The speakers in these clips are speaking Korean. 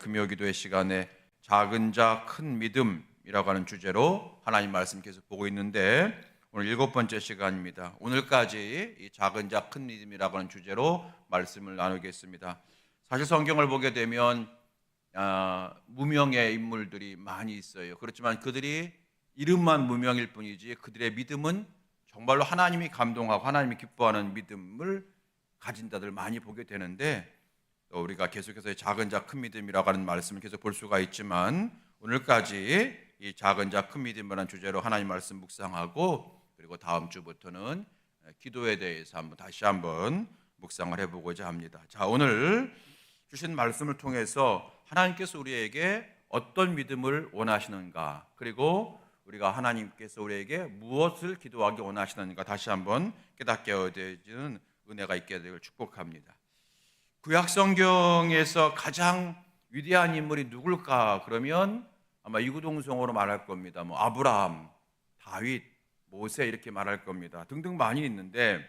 금요 기도의 시간에 작은 자 큰 믿음이라고 하는 주제로 하나님 말씀 계속 보고 있는데, 오늘 7번째 시간입니다. 오늘까지 이 작은 자 큰 믿음이라고 하는 주제로 말씀을 나누겠습니다. 사실 성경을 보게 되면 무명의 인물들이 많이 있어요. 그렇지만 그들이 이름만 무명일 뿐이지 그들의 믿음은 정말로 하나님이 감동하고 하나님이 기뻐하는 믿음을 가진 자들 많이 보게 되는데, 또 우리가 계속해서 작은 자 큰 믿음이라고 하는 말씀을 계속 볼 수가 있지만, 오늘까지 이 작은 자 큰 믿음이라는 주제로 하나님 말씀 묵상하고, 그리고 다음 주부터는 기도에 대해서 다시 한번 묵상을 해보고자 합니다. 자, 오늘 주신 말씀을 통해서 하나님께서 우리에게 어떤 믿음을 원하시는가, 그리고 우리가 하나님께서 우리에게 무엇을 기도하기 원하시는가 다시 한번 깨닫게 되어지는 은혜가 있게 되길 축복합니다. 구약 성경에서 가장 위대한 인물이 누굴까? 그러면 아마 이구동성으로 말할 겁니다. 아브라함, 다윗, 모세 이렇게 말할 겁니다. 등등 많이 있는데,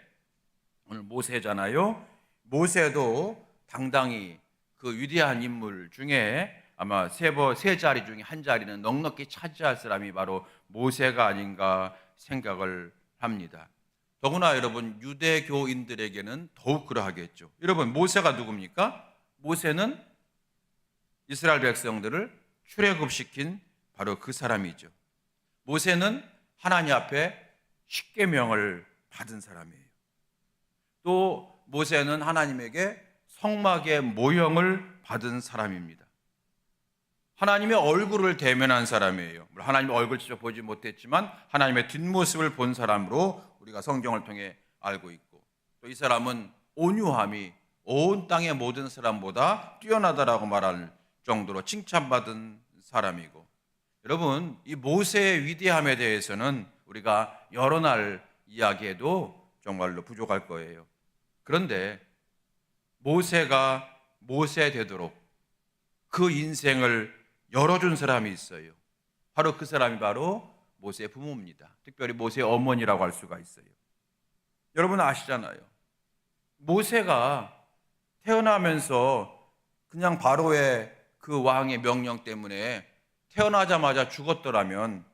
오늘 모세잖아요. 모세도 당당히 그 위대한 인물 중에 아마 세 자리 중에 한 자리는 넉넉히 차지할 사람이 바로 모세가 아닌가 생각을 합니다. 더구나 여러분, 유대교인들에게는 더욱 그러하겠죠. 여러분, 모세가 누굽니까? 모세는 이스라엘 백성들을 출애굽시킨 바로 그 사람이죠. 모세는 하나님 앞에 십계명을 받은 사람이에요. 또 모세는 하나님에게 성막의 모형을 받은 사람입니다. 하나님의 얼굴을 대면한 사람이에요. 하나님의 얼굴 직접 보지 못했지만 하나님의 뒷모습을 본 사람으로 우리가 성경을 통해 알고 있고, 또 이 사람은 온유함이 온 땅의 모든 사람보다 뛰어나다라고 말할 정도로 칭찬받은 사람이고, 여러분, 이 모세의 위대함에 대해서는 우리가 여러 날 이야기해도 정말로 부족할 거예요. 그런데 모세가 모세 되도록 그 인생을 열어준 사람이 있어요. 바로 그 사람이 바로 모세의 부모입니다. 특별히 모세의 어머니라고 할 수가 있어요. 여러분 아시잖아요. 모세가 태어나면서 그냥 바로의 그 왕의 명령 때문에 태어나자마자 죽었더라면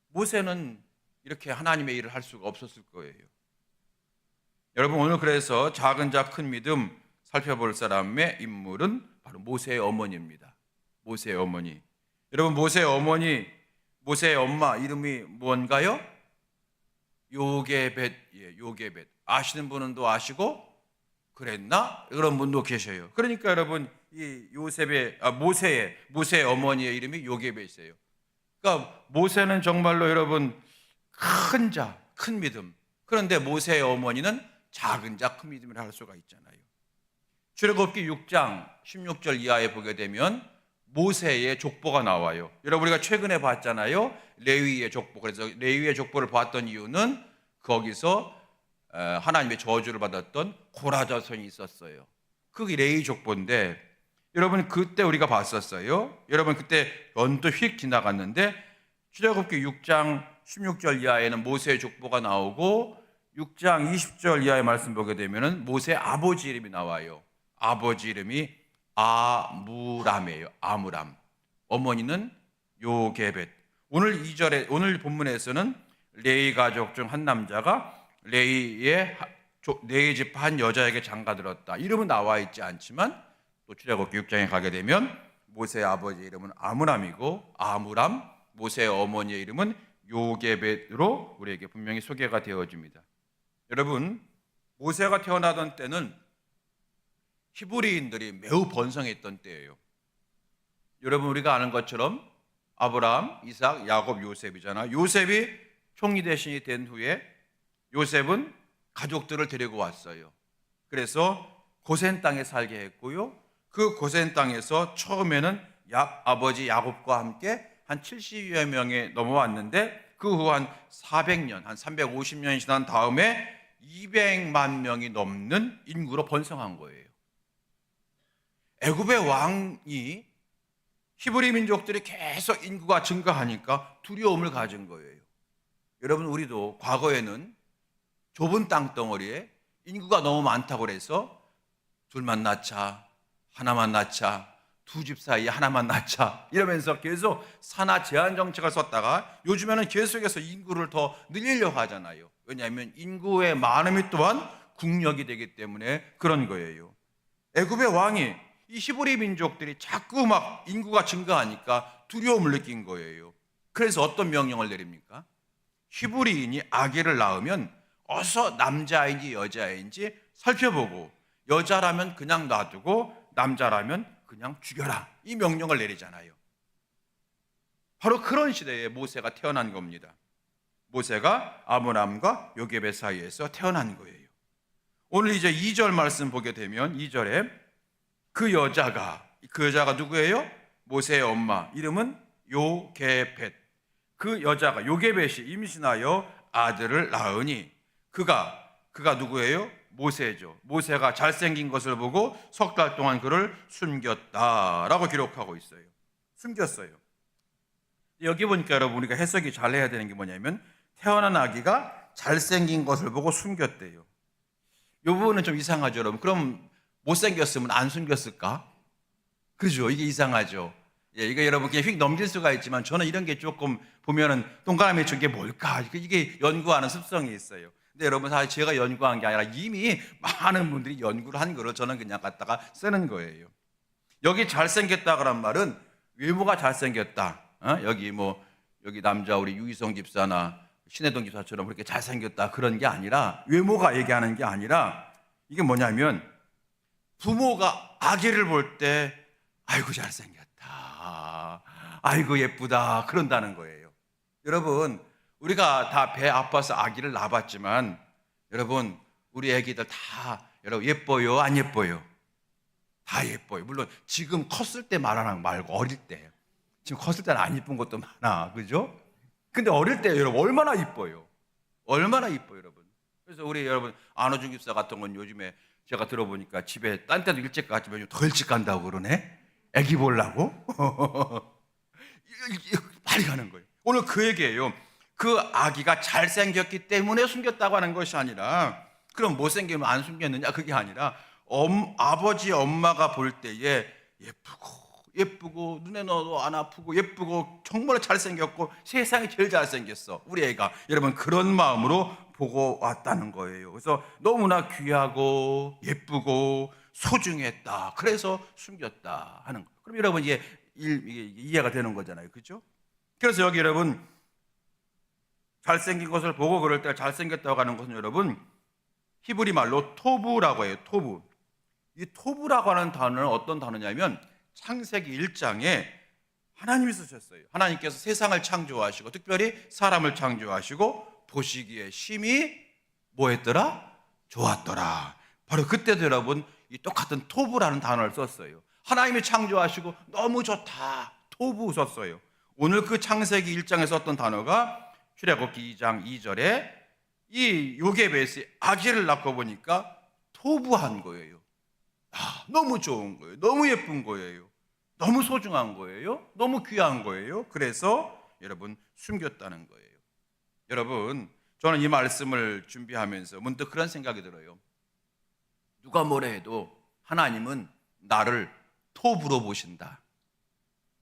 모세는 이렇게 하나님의 일을 할 수가 없었을 거예요. 여러분, 오늘 그래서 작은 자 큰 믿음 살펴볼 사람의 인물은 바로 모세의 어머니입니다. 모세의 어머니. 여러분, 모세의 어머니, 모세의 엄마 이름이 뭔가요? 요게벳. 요게벳. 아시는 분은 또 아시고, 그랬나? 그런 분도 계셔요. 그러니까 여러분, 이 모세의 어머니의 이름이 요게벳이에요. 그러니까 모세는 정말로 여러분 큰 자, 큰 믿음. 그런데 모세의 어머니는 작은 자, 큰 믿음을 할 수가 있잖아요. 출애굽기 6장 16절 이하에 보게 되면 모세의 족보가 나와요. 여러분, 우리가 최근에 봤잖아요. 레위의 족보. 그래서 레위의 족보를 봤던 이유는 거기서 하나님의 저주를 받았던 고라 자손이 있었어요. 그게 레위 족보인데, 여러분 그때 우리가 봤었어요. 여러분 그때 언뜻 휙 지나갔는데, 출애굽기 6장 16절 이하에는 모세의 족보가 나오고 6장 20절 이하의 말씀 보게 되면은 모세의 아버지 이름이 나와요. 아버지 이름이 아므람이에요. 아므람. 어머니는 요게벳. 오늘 본문에서는 레위 가족 중 한 남자가 레위 집 한 여자에게 장가들었다. 이름은 나와 있지 않지만 또 출애굽기 6장에 가게 되면 모세의 아버지 이름은 아므람이고, 아므람, 모세의 어머니의 이름은 요게벳으로 우리에게 분명히 소개가 되어집니다. 여러분, 모세가 태어나던 때는 히브리인들이 매우 번성했던 때예요. 여러분, 우리가 아는 것처럼 아브라함, 이삭, 야곱, 요셉이잖아. 요셉이 총리 대신이 된 후에 요셉은 가족들을 데리고 왔어요. 그래서 고센 땅에 살게 했고요. 그 고센 땅에서 처음에는 아버지 야곱과 함께 한 70여 명이 넘어왔는데, 그 후 한 400년, 한 350년이 지난 다음에 200만 명이 넘는 인구로 번성한 거예요. 애굽의 왕이 히브리 민족들이 계속 인구가 증가하니까 두려움을 가진 거예요. 여러분, 우리도 과거에는 좁은 땅덩어리에 인구가 너무 많다고 해서 둘만 낳자, 하나만 낳자, 두 집 사이에 하나만 낳자 이러면서 계속 산하 제한 정책을 썼다가 요즘에는 계속해서 인구를 더 늘리려고 하잖아요. 왜냐하면 인구의 많음이 또한 국력이 되기 때문에 그런 거예요. 애굽의 왕이 이 히브리 민족들이 자꾸 막 인구가 증가하니까 두려움을 느낀 거예요. 그래서 어떤 명령을 내립니까? 히브리인이 아기를 낳으면 어서 남자인지 여자인지 살펴보고 여자라면 그냥 놔두고 남자라면 그냥 죽여라 이 명령을 내리잖아요. 바로 그런 시대에 모세가 태어난 겁니다. 모세가 아므람과 요게벳 사이에서 태어난 거예요. 오늘 이제 2절 말씀 보게 되면 2절에 그 여자가 누구예요? 모세의 엄마 이름은 요게벳. 그 여자가 요게벳이 임신하여 아들을 낳으니 그가 누구예요? 모세죠. 모세가 잘생긴 것을 보고 석 달 동안 그를 숨겼다라고 기록하고 있어요. 숨겼어요. 여기 보니까 여러분 우리가 해석이 잘 해야 되는 게 뭐냐면 태어난 아기가 잘생긴 것을 보고 숨겼대요. 이 부분은 좀 이상하죠, 여러분. 그럼 못생겼으면 안 숨겼을까? 그죠? 이게 이상하죠. 예, 이거 여러분 그냥 휙 넘길 수가 있지만 저는 이런 게 조금 보면은 동그라미 친 게 뭘까? 이게 연구하는 습성이 있어요. 근데 여러분 사실 제가 연구한 게 아니라 이미 많은 분들이 연구를 한 거를 저는 그냥 갖다가 쓰는 거예요. 여기 잘생겼다라는 말은 외모가 잘생겼다. 여기 남자 우리 유희성 집사나 신혜동 집사처럼 그렇게 잘생겼다 그런 게 아니라 외모가 얘기하는 게 아니라 이게 뭐냐면 부모가 아기를 볼 때 아이고 잘생겼다, 아이고 예쁘다 그런다는 거예요. 여러분 우리가 다 배 아파서 아기를 낳아봤지만 여러분 우리 애기들 다 여러분 예뻐요 안 예뻐요? 다 예뻐요. 물론 지금 컸을 때 말하는 말고 어릴 때. 지금 컸을 때는 안 예쁜 것도 많아, 그죠? 근데 어릴 때 여러분 얼마나 이뻐요. 얼마나 이뻐요 여러분. 그래서 우리 여러분 안호중 집사 같은 건 요즘에 제가 들어보니까 집에 딴 때도 일찍 갔지만 더 일찍 간다고 그러네. 애기 보려고 빨리 가는 거예요. 오늘 그 얘기예요. 그 아기가 잘생겼기 때문에 숨겼다고 하는 것이 아니라 그럼 못생기면 안 숨겼느냐 그게 아니라 아버지 엄마가 볼 때에 예쁘고 눈에 넣어도 안 아프고 예쁘고 정말 잘생겼고 세상에 제일 잘생겼어 우리 애가. 여러분 그런 마음으로 보고 왔다는 거예요. 그래서 너무나 귀하고 예쁘고 소중했다. 그래서 숨겼다 하는 거예요. 그럼 여러분 이게 이해가 되는 거잖아요. 그렇죠? 그래서 여기 여러분 잘생긴 것을 보고 그럴 때 잘생겼다고 하는 것은 여러분 히브리 말로 토부라고 해요. 토부. 이 토부라고 하는 단어는 어떤 단어냐면 창세기 1장에 하나님이 쓰셨어요. 하나님께서 세상을 창조하시고 특별히 사람을 창조하시고 보시기에 심히 뭐했더라? 좋았더라. 바로 그때도 여러분 이 똑같은 토부라는 단어를 썼어요. 하나님이 창조하시고 너무 좋다. 토부 썼어요. 오늘 그 창세기 1장에 썼던 단어가 출애굽기 2장 2절에 이 요게벳이 아기를 낳고 보니까 토부한 거예요. 너무 좋은 거예요. 너무 예쁜 거예요. 너무 소중한 거예요. 너무 귀한 거예요. 그래서 여러분 숨겼다는 거예요. 여러분 저는 이 말씀을 준비하면서 문득 그런 생각이 들어요. 누가 뭐래 해도 하나님은 나를 토부로 보신다.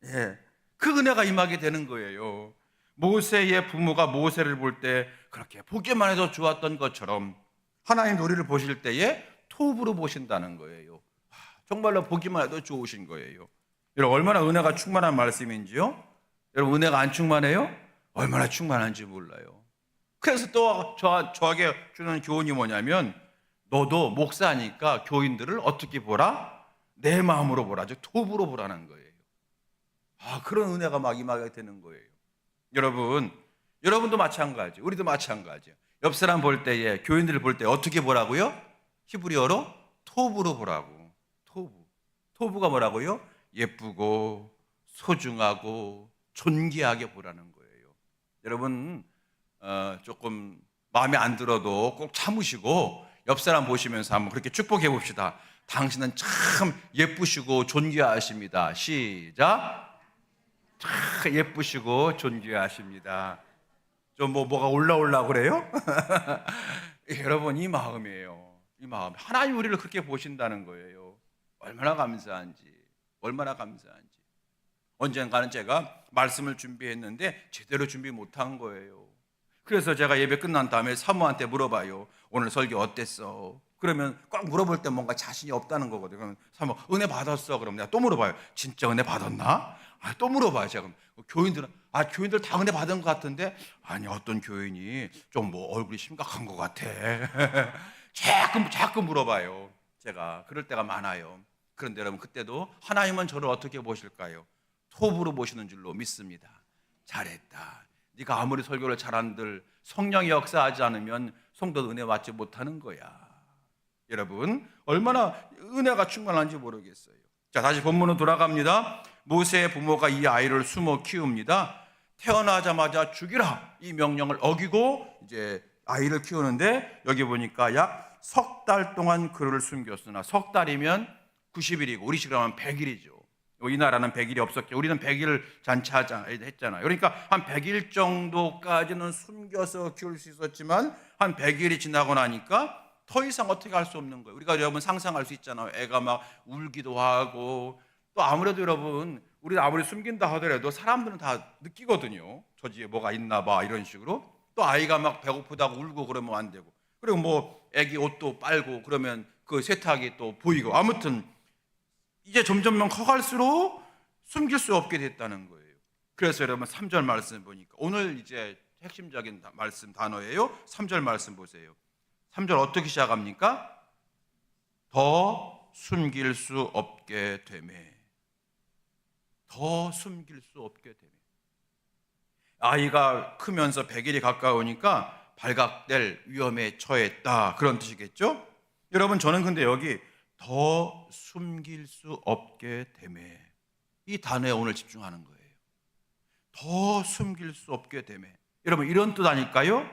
예, 그 은혜가 임하게 되는 거예요. 모세의 부모가 모세를 볼 때 그렇게 보기만 해도 좋았던 것처럼 하나님 우리를 보실 때에 토부로 보신다는 거예요. 정말로 보기만 해도 좋으신 거예요. 여러분 얼마나 은혜가 충만한 말씀인지요? 여러분 은혜가 안 충만해요? 얼마나 충만한지 몰라요. 그래서 또 저에게 주는 교훈이 뭐냐면 너도 목사니까 교인들을 어떻게 보라? 내 마음으로 보라. 즉 토부로 보라는 거예요. 그런 은혜가 막 임하게 되는 거예요. 여러분도 마찬가지, 우리도 마찬가지예요. 옆 사람 볼 때에 교인들을 볼 때 어떻게 보라고요? 히브리어로 토부로 보라고. 토부가 뭐라고요? 예쁘고 소중하고 존귀하게 보라는 거예요. 여러분 조금 마음에 안 들어도 꼭 참으시고 옆 사람 보시면서 한번 그렇게 축복해 봅시다. 당신은 참 예쁘시고 존귀하십니다. 시작. 참 예쁘시고 존귀하십니다. 좀 뭐가 올라오려고 그래요? 여러분 이 마음이에요. 이 마음. 하나님 우리를 그렇게 보신다는 거예요. 얼마나 감사한지. 얼마나 감사한지. 언젠가는 제가 말씀을 준비했는데 제대로 준비 못한 거예요. 그래서 제가 예배 끝난 다음에 사모한테 물어봐요. 오늘 설교 어땠어? 그러면 꼭 물어볼 때 뭔가 자신이 없다는 거거든요. 그러면 사모, 은혜 받았어? 그러면 내가 또 물어봐요. 진짜 은혜 받았나? 또 물어봐요. 제가 그럼 교인들은 교인들 다 은혜 받은 것 같은데, 아니 어떤 교인이 좀 뭐 얼굴이 심각한 것 같아. 자꾸 물어봐요. 제가 그럴 때가 많아요. 그런데 여러분, 그때도 하나님은 저를 어떻게 보실까요? 톱으로 보시는 줄로 믿습니다. 잘했다. 네가 아무리 설교를 잘한들 성령이 역사하지 않으면 성도 은혜 받지 못하는 거야. 여러분, 얼마나 은혜가 충만한지 모르겠어요. 자, 다시 본문으로 돌아갑니다. 모세의 부모가 이 아이를 숨어 키웁니다. 태어나자마자 죽이라, 이 명령을 어기고 이제 아이를 키우는데, 여기 보니까 약 석 달 동안 그를 숨겼으나, 석 달이면 90일이고 우리 식으로 하면 100일이죠. 이 나라는 100일이 없었죠. 우리는 100일 잔치했잖아요. 그러니까 한 100일 정도까지는 숨겨서 키울 수 있었지만, 한 100일이 지나고 나니까 더 이상 어떻게 할 수 없는 거예요. 우리가 여러분 상상할 수 있잖아요. 애가 막 울기도 하고, 또 아무래도 여러분, 우리가 아무리 숨긴다 하더라도 사람들은 다 느끼거든요. 저 집에 뭐가 있나 봐, 이런 식으로. 또 아이가 막 배고프다고 울고 그러면 안 되고, 그리고 뭐 애기 옷도 빨고 그러면 그 세탁이 또 보이고, 아무튼 이제 점점 커갈수록 숨길 수 없게 됐다는 거예요. 그래서 여러분 3절 말씀 보니까, 오늘 이제 핵심적인 말씀 단어예요. 3절 말씀 보세요. 3절 어떻게 시작합니까? 더 숨길 수 없게 되매. 더 숨길 수 없게 되매. 아이가 크면서 100일이 가까우니까 발각될 위험에 처했다, 그런 뜻이겠죠? 여러분, 저는 근데 여기 더 숨길 수 없게 되매, 이 단어에 오늘 집중하는 거예요. 더 숨길 수 없게 되매. 여러분, 이런 뜻 아닐까요?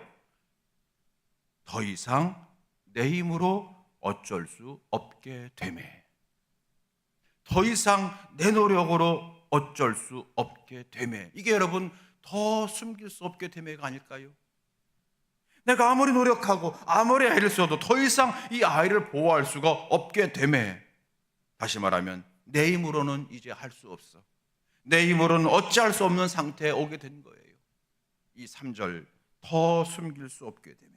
더 이상 내 힘으로 어쩔 수 없게 되매. 더 이상 내 노력으로 어쩔 수 없게 되매. 이게 여러분 더 숨길 수 없게 되매가 아닐까요? 내가 아무리 노력하고 아무리 애를 써도 더 이상 이 아이를 보호할 수가 없게 되매. 다시 말하면 내 힘으로는 이제 할 수 없어. 내 힘으로는 어찌할 수 없는 상태에 오게 된 거예요. 이 3절, 더 숨길 수 없게 되매.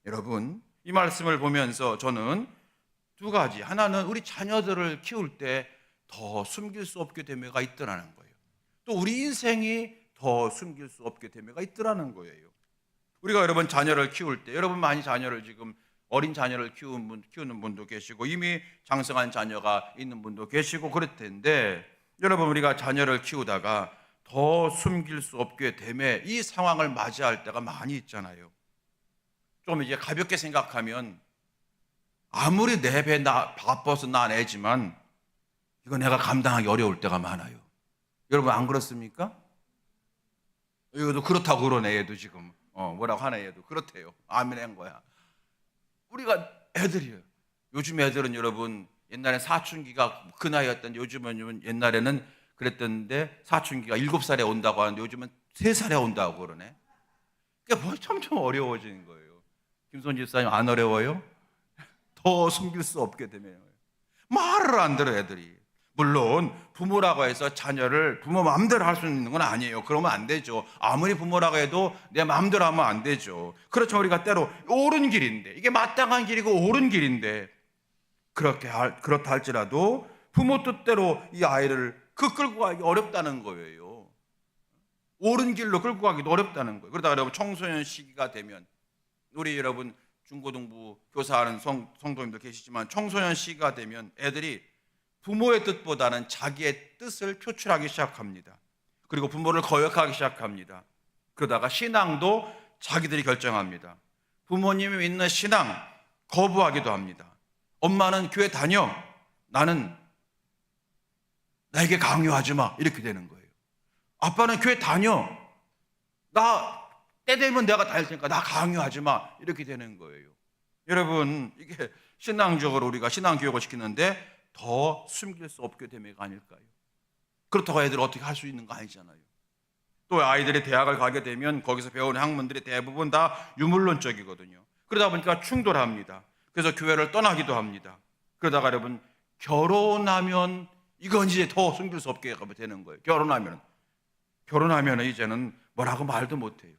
여러분, 이 말씀을 보면서 저는 두 가지, 하나는 우리 자녀들을 키울 때 더 숨길 수 없게 되매가 있더라는 거예요. 또 우리 인생이 더 숨길 수 없게 되매가 있더라는 거예요. 우리가 여러분 자녀를 키울 때, 여러분 많이 자녀를 지금 어린 자녀를 키우는 분도 계시고 이미 장성한 자녀가 있는 분도 계시고 그럴 텐데, 여러분 우리가 자녀를 키우다가 더 숨길 수 없게 되매 이 상황을 맞이할 때가 많이 있잖아요. 좀 이제 가볍게 생각하면, 아무리 내 배 바빠서 난 애지만 이거 내가 감당하기 어려울 때가 많아요. 여러분 안 그렇습니까? 이것도 그렇다고 그러네. 얘도 지금 뭐라고 하네. 얘도 그렇대요. 아멘 한 거야. 우리가 애들이에요. 요즘 애들은 여러분, 옛날에 사춘기가 그 나이였던데 요즘은, 옛날에는 그랬던데 사춘기가 7살에 온다고 하는데 요즘은 3살에 온다고 그러네. 그러니까 점점 어려워지는 거예요. 김선 집사님 안 어려워요? 더 숨길 수 없게 되면 말을 안 들어 애들이. 물론 부모라고 해서 자녀를 부모 마음대로 할 수 있는 건 아니에요. 그러면 안 되죠. 아무리 부모라고 해도 내 마음대로 하면 안 되죠. 그렇죠. 우리가 때로 옳은 길인데, 이게 마땅한 길이고 옳은 길인데, 그렇다 할지라도 부모 뜻대로 이 아이를 끌고 가기 어렵다는 거예요. 옳은 길로 끌고 가기도 어렵다는 거예요. 그러다가 여러분 청소년 시기가 되면, 우리 여러분 중고등부 교사하는 성도님들 계시지만, 청소년 시기가 되면 애들이 부모의 뜻보다는 자기의 뜻을 표출하기 시작합니다. 그리고 부모를 거역하기 시작합니다. 그러다가 신앙도 자기들이 결정합니다. 부모님이 믿는 신앙 거부하기도 합니다. 엄마는 교회 다녀, 나는 나에게 강요하지 마, 이렇게 되는 거예요. 아빠는 교회 다녀, 나 때 되면 내가 다닐 테니까 나 강요하지 마, 이렇게 되는 거예요. 여러분, 이게 신앙적으로 우리가 신앙 교육을 시키는데 더 숨길 수 없게 되매가 아닐까요? 그렇다고 애들 어떻게 할 수 있는 거 아니잖아요. 또 아이들이 대학을 가게 되면 거기서 배우는 학문들이 대부분 다 유물론적이거든요. 그러다 보니까 충돌합니다. 그래서 교회를 떠나기도 합니다. 그러다가 여러분 결혼하면 이건 이제 더 숨길 수 없게 되는 거예요. 결혼하면 이제는 뭐라고 말도 못해요.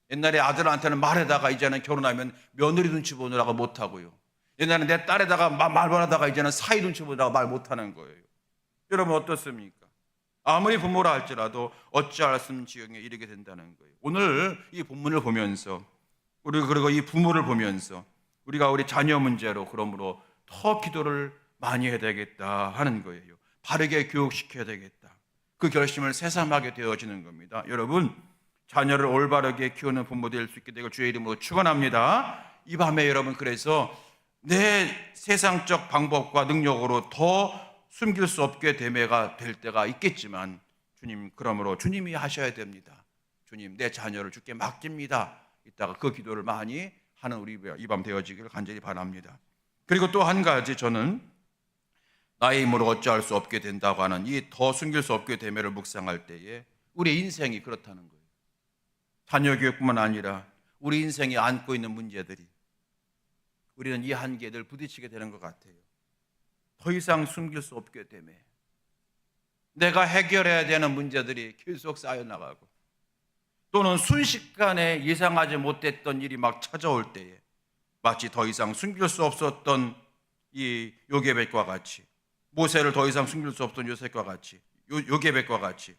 옛날에 아들한테는 말하다가 이제는 결혼하면 며느리 눈치 보느라고 못하고요. 옛날에 내 딸에다가 말하다가 이제는 사위 눈치 보느라고 말 못하는 거예요. 여러분 어떻습니까? 아무리 부모라 할지라도 어찌할 수 없는 지경에 이르게 된다는 거예요. 오늘 이 본문을 보면서 그리고 이 부모를 보면서 우리가 우리 자녀 문제로 그러므로 더 기도를 많이 해야 되겠다 하는 거예요. 바르게 교육시켜야 되겠다. 그 결심을 새삼하게 되어지는 겁니다. 여러분 자녀를 올바르게 키우는 부모 될 수 있게 되고 주의 이름으로 축원합니다. 이 밤에 여러분 그래서 내 세상적 방법과 능력으로 더 숨길 수 없게 됨에가 될 때가 있겠지만 주님 그러므로 주님이 하셔야 됩니다. 주님 내 자녀를 주께 맡깁니다. 이따가 그 기도를 많이 하는 우리 이 밤 되어지기를 간절히 바랍니다. 그리고 또 한 가지 저는 나의 힘으로 어찌할 수 없게 된다고 하는 이 더 숨길 수 없게 됨을 묵상할 때에 우리 인생이 그렇다는 거예요. 자녀 교육뿐만 아니라 우리 인생이 안고 있는 문제들이 우리는 이 한계에 늘 부딪히게 되는 것 같아요. 더 이상 숨길 수 없게 되며 내가 해결해야 되는 문제들이 계속 쌓여나가고 또는 순식간에 예상하지 못했던 일이 막 찾아올 때에 마치 더 이상 숨길 수 없었던 이 요게벳과 같이 모세를 더 이상 숨길 수 없던 요셉과 같이 요게벳과 같이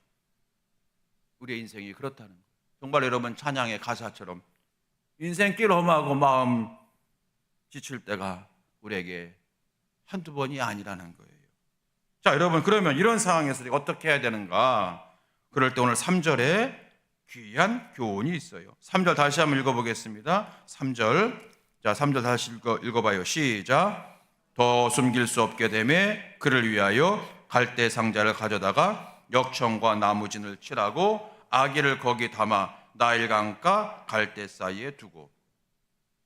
우리의 인생이 그렇다는 거예요. 정말 여러분 찬양의 가사처럼 인생길 험하고 마음 지칠 때가 우리에게 한두 번이 아니라는 거예요. 자 여러분 그러면 이런 상황에서 어떻게 해야 되는가? 그럴 때 오늘 3절에 귀한 교훈이 있어요. 3절 다시 한번 읽어보겠습니다. 3절 자 3절 다시 읽어봐요. 시작. 더 숨길 수 없게 되매 그를 위하여 갈대 상자를 가져다가 역청과 나무진을 칠하고 아기를 거기 담아 나일강가 갈대 사이에 두고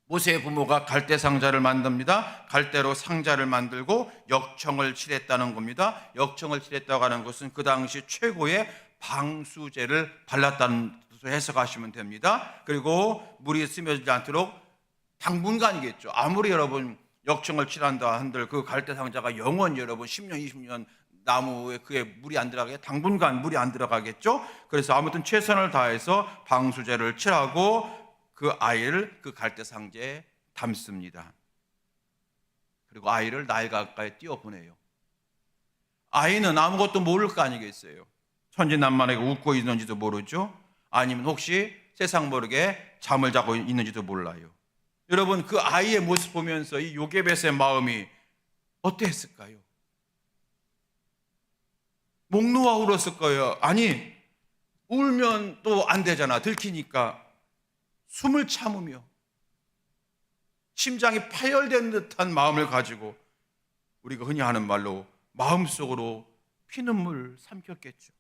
모세의 부모가 갈대 상자를 만듭니다. 갈대로 상자를 만들고 역청을 칠했다는 겁니다. 역청을 칠했다고 하는 것은 그 당시 최고의 방수제를 발랐다는 뜻으로 해석하시면 됩니다. 그리고 물이 스며들지 않도록 당분간이겠죠. 아무리 여러분 역청을 칠한다 한들 그 갈대 상자가 영원히 여러분 10년 20년 나무에 그에 물이 안 들어가게 당분간 물이 안 들어가겠죠. 그래서 아무튼 최선을 다해서 방수제를 칠하고 그 아이를 그 갈대 상자에 담습니다. 그리고 아이를 나일 가까이 띄워보내요. 아이는 아무것도 모를 거 아니겠어요. 천진난만하게 웃고 있는지도 모르죠. 아니면 혹시 세상 모르게 잠을 자고 있는지도 몰라요. 여러분 그 아이의 모습 보면서 이 요게벳의 마음이 어땠을까요? 목 놓아 울었을 거예요. 아니 울면 또 안 되잖아. 들키니까 숨을 참으며 심장이 파열된 듯한 마음을 가지고 우리가 흔히 하는 말로 마음속으로 피눈물 삼켰겠죠.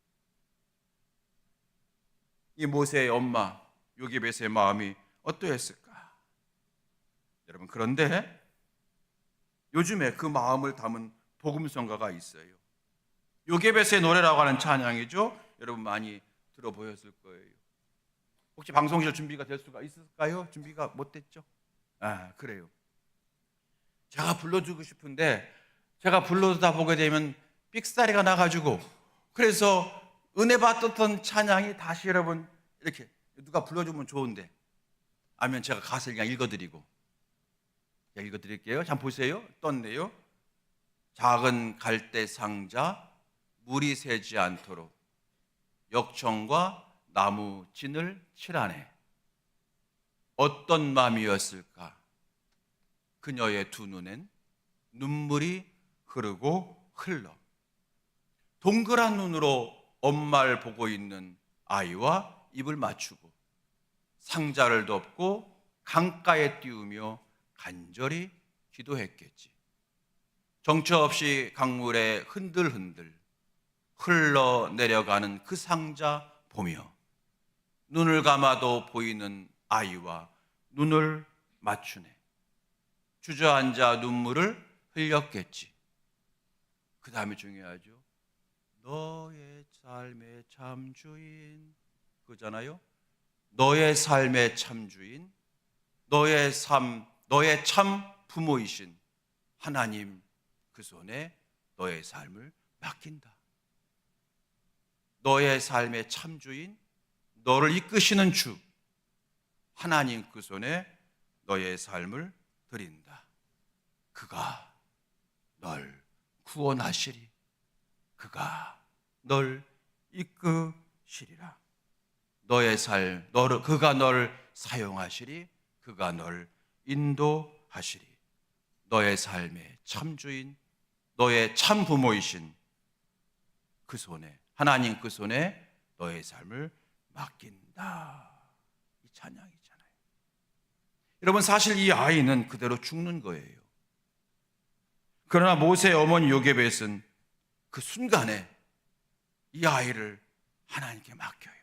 이 모세의 엄마 요게벳의 마음이 어떠했을까? 여러분 그런데 요즘에 그 마음을 담은 복음성가가 있어요. 요게벳의 노래라고 하는 찬양이죠. 여러분 많이 들어보셨을 거예요. 혹시 방송실 준비가 될 수가 있을까요? 준비가 못 됐죠? 아 그래요. 제가 불러주고 싶은데 제가 불러다 보게 되면 삑사리가 나가지고 그래서 은혜 받았던 찬양이 다시 여러분 이렇게 누가 불러주면 좋은데 아니면 제가 가사를 그냥 읽어드리고 읽어드릴게요. 잠 보세요. 떴네요. 작은 갈대 상자 물이 새지 않도록 역청과 나무 진을 칠하네. 어떤 마음이었을까? 그녀의 두 눈엔 눈물이 흐르고 흘러 동그란 눈으로 엄마를 보고 있는 아이와 입을 맞추고 상자를 덮고 강가에 띄우며 간절히 기도했겠지. 정처 없이 강물에 흔들흔들 흘러내려가는 그 상자 보며 눈을 감아도 보이는 아이와 눈을 맞추네. 주저앉아 눈물을 흘렸겠지. 그 다음에 중요하죠. 너의 삶의 참주인 그잖아요. 너의 삶의 참주인 너의 참 부모이신 하나님 그 손에 너의 삶을 맡긴다. 너의 삶의 참주인, 너를 이끄시는 주 하나님 그 손에 너의 삶을 드린다. 그가 널 구원하시리. 그가 널 이끄시리라. 너의 삶, 그가 널 사용하시리. 그가 널 인도하시리. 너의 삶의 참주인, 너의 참 부모이신 그 손에, 하나님 그 손에 너의 삶을 맡긴다. 이 찬양이잖아요. 여러분, 사실 이 아이는 그대로 죽는 거예요. 그러나 모세의 어머니 요게벳은 그 순간에 이 아이를 하나님께 맡겨요.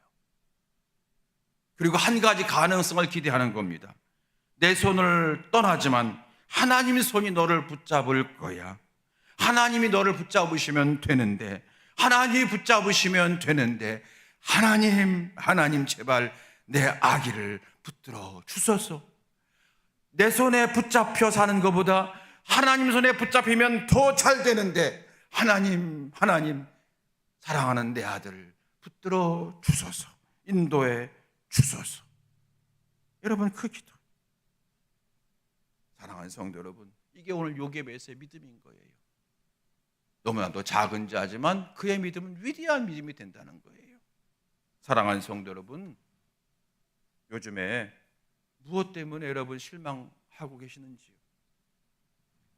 그리고 한 가지 가능성을 기대하는 겁니다. 내 손을 떠나지만 하나님의 손이 너를 붙잡을 거야. 하나님이 너를 붙잡으시면 되는데, 하나님이 붙잡으시면 되는데, 하나님 제발 내 아기를 붙들어 주소서. 내 손에 붙잡혀 사는 것보다 하나님 손에 붙잡히면 더 잘 되는데, 하나님 사랑하는 내 아들을 붙들어 주소서. 인도해 주소서. 여러분, 그 기도, 사랑하는 성도 여러분, 이게 오늘 요게벳의 믿음인 거예요. 너무나도 작은 자지만 그의 믿음은 위대한 믿음이 된다는 거예요. 사랑하는 성도 여러분, 요즘에 무엇 때문에 여러분 실망하고 계시는지요?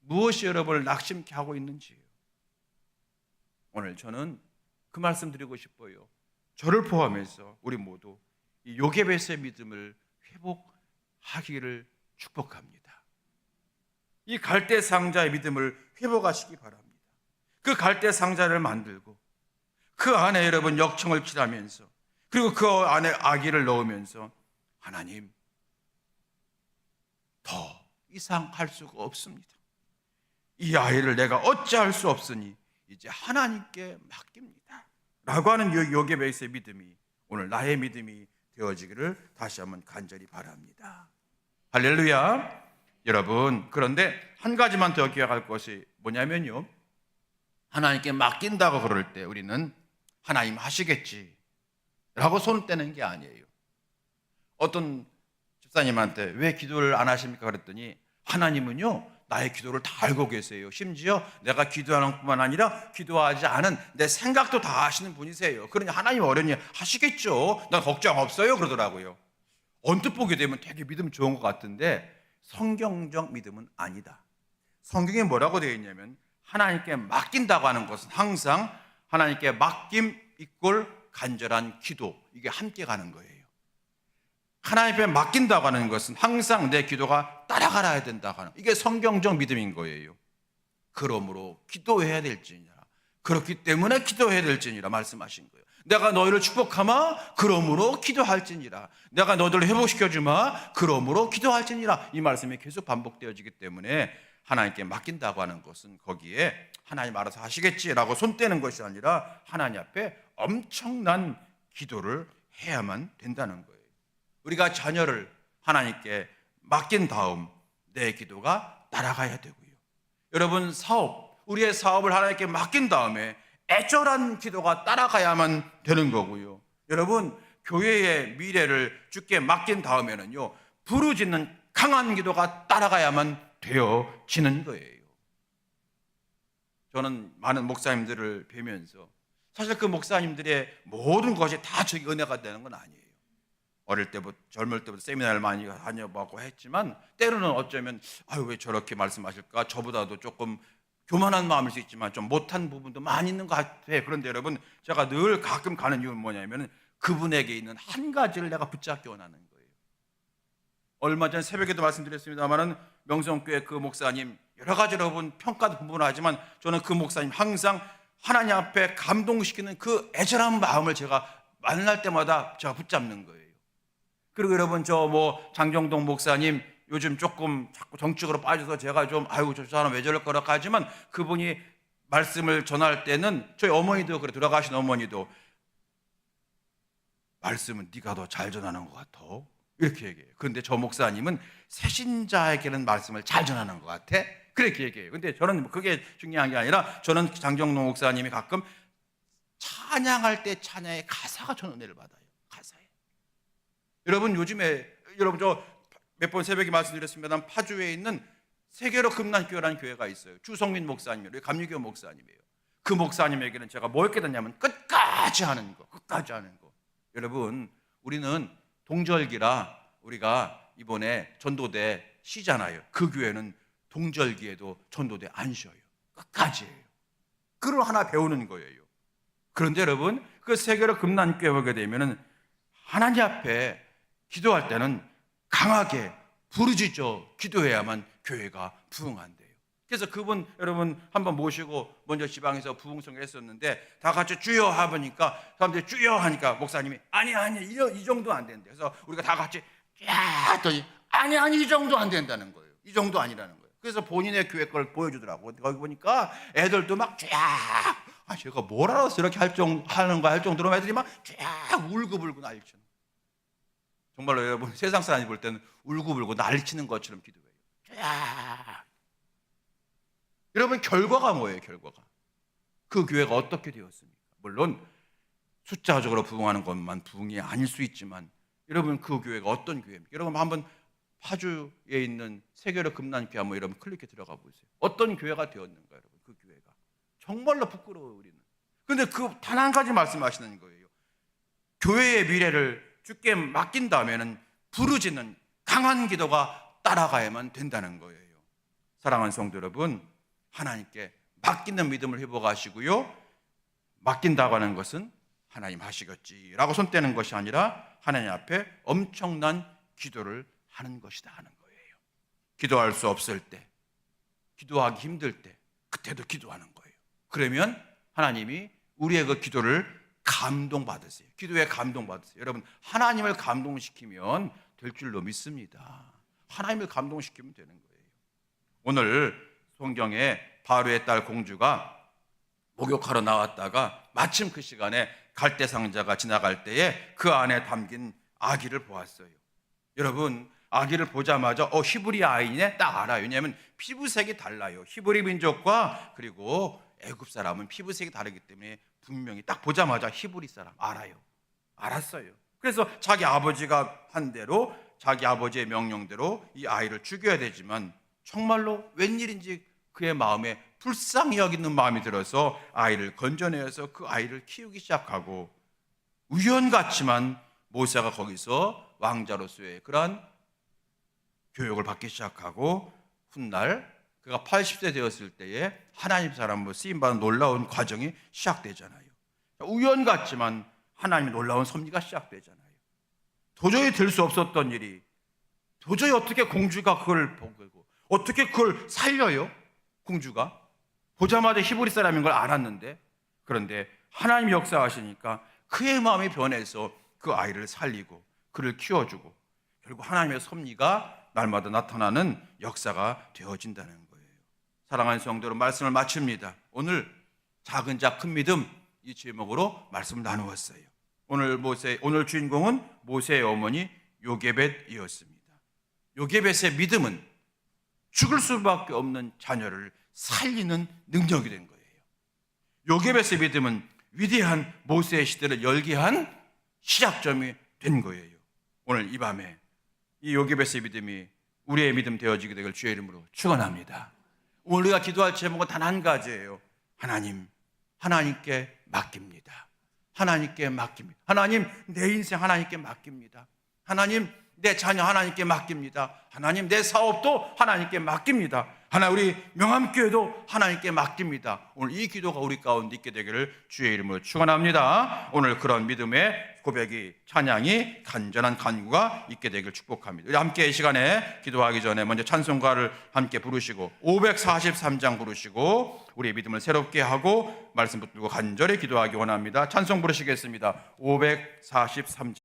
무엇이 여러분을 낙심케 하고 있는지요? 오늘 저는 그 말씀 드리고 싶어요. 저를 포함해서 우리 모두 이 요게벳의 믿음을 회복하기를 축복합니다. 이 갈대 상자의 믿음을 회복하시기 바랍니다. 그 갈대 상자를 만들고 그 안에 여러분 역청을 칠하면서, 그리고 그 안에 아기를 넣으면서, 하나님, 더 이상 할 수가 없습니다. 이 아이를 내가 어찌할 수 없으니 이제 하나님께 맡깁니다 라고 하는 요게벳의 믿음이 오늘 나의 믿음이 되어지기를 다시 한번 간절히 바랍니다. 할렐루야. 여러분, 그런데 한 가지만 더 기억할 것이 뭐냐면요, 하나님께 맡긴다고 그럴 때 우리는 하나님 하시겠지 라고 손 떼는 게 아니에요. 어떤 집사님한테 왜 기도를 안 하십니까 그랬더니, 하나님은요 나의 기도를 다 알고 계세요. 심지어 내가 기도하는 뿐만 아니라 기도하지 않은 내 생각도 다 아시는 분이세요. 그러니 하나님 어련히 하시겠죠, 나 걱정 없어요 그러더라고요. 언뜻 보게 되면 되게 믿음 좋은 것 같은데 성경적 믿음은 아니다. 성경에 뭐라고 되어 있냐면, 하나님께 맡긴다고 하는 것은 항상 하나님께 맡김 이꼴 간절한 기도, 이게 함께 가는 거예요. 하나님께 맡긴다고 하는 것은 항상 내 기도가 따라가야 된다고 하는, 이게 성경적 믿음인 거예요. 그러므로 기도해야 될지니라, 그렇기 때문에 기도해야 될지니라 말씀하신 거예요. 내가 너희를 축복하마 그러므로 기도할지니라, 내가 너희를 회복시켜주마 그러므로 기도할지니라, 이 말씀이 계속 반복되어지기 때문에 하나님께 맡긴다고 하는 것은 거기에 하나님 알아서 하시겠지라고 손 떼는 것이 아니라 하나님 앞에 엄청난 기도를 해야만 된다는 거예요. 우리가 자녀를 하나님께 맡긴 다음 내 기도가 따라가야 되고요. 여러분, 우리의 사업을 하나님께 맡긴 다음에 애절한 기도가 따라가야만 되는 거고요. 여러분, 교회의 미래를 주께 맡긴 다음에는요, 부르짖는 강한 기도가 따라가야만 되어지는 거예요. 저는 많은 목사님들을 뵈면서 사실 그 목사님들의 모든 것이 다 저기 은혜가 되는 건 아니에요. 어릴 때부터, 젊을 때부터 세미나를 많이 다녀보고 했지만 때로는 어쩌면 왜 저렇게 말씀하실까, 저보다도 조금 교만한 마음일 수 있지만 좀 못한 부분도 많이 있는 것 같아. 그런데 여러분, 제가 늘 가끔 가는 이유는 뭐냐면 그분에게 있는 한 가지를 내가 붙잡기 원하는 거예요. 얼마 전 새벽에도 말씀드렸습니다마는 명성교회 그 목사님 여러 가지로 여러분 평가도 분분하지만 저는 그 목사님 항상 하나님 앞에 감동시키는 그 애절한 마음을 제가 만날 때마다 제가 붙잡는 거예요. 그리고 여러분, 장정동 목사님 요즘 조금 자꾸 정치적으로 빠져서 제가 좀 저 사람 왜 저럴까 하지만 그분이 말씀을 전할 때는 저희 어머니도 그래, 돌아가신 어머니도 말씀은 네가 더 잘 전하는 것 같아 이렇게 얘기해요. 그런데 저 목사님은 새신자에게는 말씀을 잘 전하는 것 같아 그렇게 얘기해요. 근데 저는 그게 중요한 게 아니라 저는 장정록 목사님이 가끔 찬양할 때 찬양의 가사가 저는 은혜를 받아요. 가사에. 여러분 요즘에 여러분 저 몇 번 새벽에 말씀드렸습니다만 파주에 있는 세계로 금난교회라는 교회가 있어요. 주성민 목사님이에요. 감리교 목사님이에요. 그 목사님에게는 제가 뭐 했게 됐냐면 끝까지 하는 거, 끝까지 하는 거. 여러분 우리는 동절기라 우리가 이번에 전도대 쉬잖아요. 그 교회는 동절기에도 전도대 안 쉬어요. 끝까지 해요. 그걸 하나 배우는 거예요. 그런데 여러분 그 세계로 금난교회 오게 되면은 하나님 앞에 기도할 때는 강하게 부르짖어 기도해야만 교회가 부흥한대요. 그래서 그분 여러분 한번 모시고 먼저 지방에서 부흥성을 했었는데 다 같이 주여 하보니까 사람들이 주여 하니까 목사님이 아니 이 정도 안 된대. 그래서 우리가 다 같이 쫙 했더니 아니 이 정도 안 된다는 거예요. 이 정도 아니라는 거예요. 그래서 본인의 교회 걸 보여주더라고. 거기 보니까 애들도 막 쫙 제가 뭘 알아서 이렇게 하는 거 할 정도로 애들이 막 쫙 울고불고 난리치는. 정말로 여러분 세상 사람이 볼 때는 울고불고 난리치는 것처럼 기도해요. 쫙. 여러분 결과가 뭐예요? 결과가 그 교회가 어떻게 되었습니까? 물론 숫자적으로 부흥하는 것만 부흥이 아닐 수 있지만 여러분 그 교회가 어떤 교회입니까? 여러분 한번 파주에 있는 세계로 금난교회 한번 여러분 클릭해 들어가 보세요. 어떤 교회가 되었는가 여러분 그 교회가 정말로 부끄러워요 우리는. 그런데 그 단 한 가지 말씀하시는 거예요. 교회의 미래를 주께 맡긴다면은 부르짖는 강한 기도가 따라가야만 된다는 거예요. 사랑하는 성도 여러분, 하나님께 맡기는 믿음을 회복하시고요. 맡긴다고 하는 것은 하나님 하시겠지라고 손 떼는 것이 아니라 하나님 앞에 엄청난 기도를 하는 것이다 하는 거예요. 기도할 수 없을 때, 기도하기 힘들 때, 그때도 기도하는 거예요. 그러면 하나님이 우리의 그 기도를 감동받으세요. 기도에 감동받으세요. 여러분 하나님을 감동시키면 될 줄로 믿습니다. 하나님을 감동시키면 되는 거예요. 오늘 성경에 바로의 딸 공주가 목욕하러 나왔다가 마침 그 시간에 갈대상자가 지나갈 때에 그 안에 담긴 아기를 보았어요. 여러분 아기를 보자마자 히브리 아이네 딱 알아요. 왜냐하면 피부색이 달라요. 히브리 민족과 그리고 애굽 사람은 피부색이 다르기 때문에 분명히 딱 보자마자 히브리 사람 알아요. 알았어요. 그래서 자기 아버지가 한 대로 자기 아버지의 명령대로 이 아이를 죽여야 되지만 정말로 웬일인지 그의 마음에 불쌍히 여기는 마음이 들어서 아이를 건져내어서 그 아이를 키우기 시작하고 우연같지만 모세가 거기서 왕자로서의 그러한 교육을 받기 시작하고 훗날 그가 80세 되었을 때에 하나님 사람으로 쓰임받은 놀라운 과정이 시작되잖아요. 우연 같지만 하나님의 놀라운 섭리가 시작되잖아요. 도저히 될 수 없었던 일이 도저히 어떻게 공주가 그걸 보고 어떻게 그걸 살려요? 공주가 보자마자 히브리 사람인 걸 알았는데 그런데 하나님이 역사하시니까 그의 마음이 변해서 그 아이를 살리고 그를 키워주고 결국 하나님의 섭리가 날마다 나타나는 역사가 되어진다는 거예요. 사랑하는 성도로 말씀을 마칩니다. 오늘 작은 자 큰 믿음 이 제목으로 말씀을 나누었어요. 오늘 주인공은 모세의 어머니 요게벳이었습니다. 요게벳의 믿음은 죽을 수밖에 없는 자녀를 살리는 능력이 된 거예요. 요게벳의 믿음은 위대한 모세의 시대를 열게 한 시작점이 된 거예요. 오늘 이 밤에 이 요게벳의 믿음이 우리의 믿음 되어지게 되길 주의 이름으로 축원합니다. 오늘 우리가 기도할 제목은 단 한 가지예요. 하나님께 맡깁니다. 하나님께 맡깁니다. 하나님 내 인생 하나님께 맡깁니다. 하나님 내 자녀 하나님께 맡깁니다. 하나님 내 사업도 하나님께 맡깁니다. 우리 명함교회도 하나님께 맡깁니다. 오늘 이 기도가 우리 가운데 있게 되기를 주의 이름으로 축원합니다. 오늘 그런 믿음의 고백이 찬양이 간절한 간구가 있게 되기를 축복합니다. 우리 함께 이 시간에 기도하기 전에 먼저 찬송가를 함께 부르시고 543장 부르시고 우리의 믿음을 새롭게 하고 말씀 붙들고 간절히 기도하기 원합니다. 찬송 부르시겠습니다. 543장